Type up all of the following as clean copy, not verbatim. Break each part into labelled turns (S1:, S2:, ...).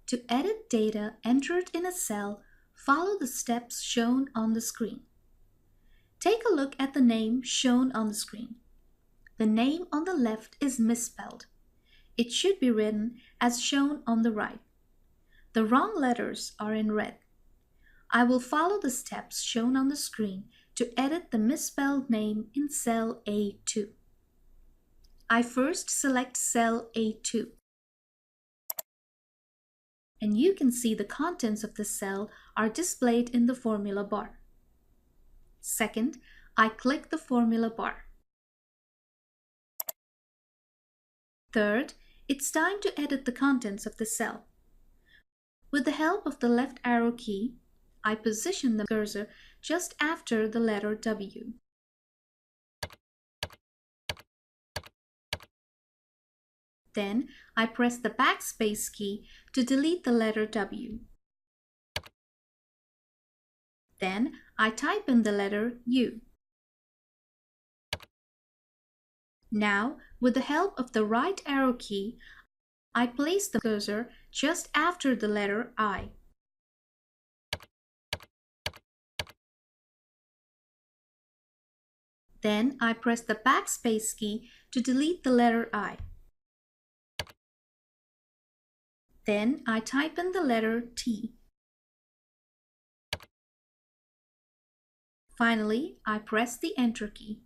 S1: To edit data entered in a cell, follow the steps shown on the screen. Take a look at the name shown on the screen. The name on the left is misspelled. It should be written as shown on the right. The wrong letters are in red. I will follow the steps shown on the screen to edit the misspelled name in cell A2. I first select cell A2. And you can see the contents of the cell are displayed in the formula bar. Second, I click the formula bar. Third, it's time to edit the contents of the cell. With the help of the left arrow key, I position the cursor just after the letter W. Then I press the backspace key to delete the letter W. Then I type in the letter U. Now, with the help of the right arrow key, I place the cursor just after the letter I. Then I press the backspace key to delete the letter I. Then I type in the letter T. Finally, I press the Enter key.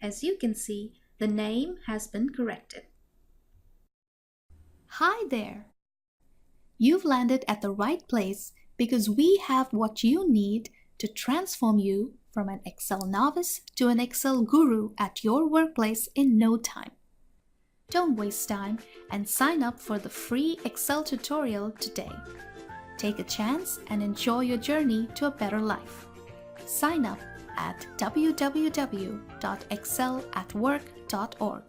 S1: As you can see, the name has been corrected. Hi there! You've landed at the right place because we have what you need to transform you from an Excel novice to an Excel guru at your workplace in no time. Don't waste time and sign up for the free Excel tutorial today. Take a chance and enjoy your journey to a better life. Sign up at www.excelatwork.org.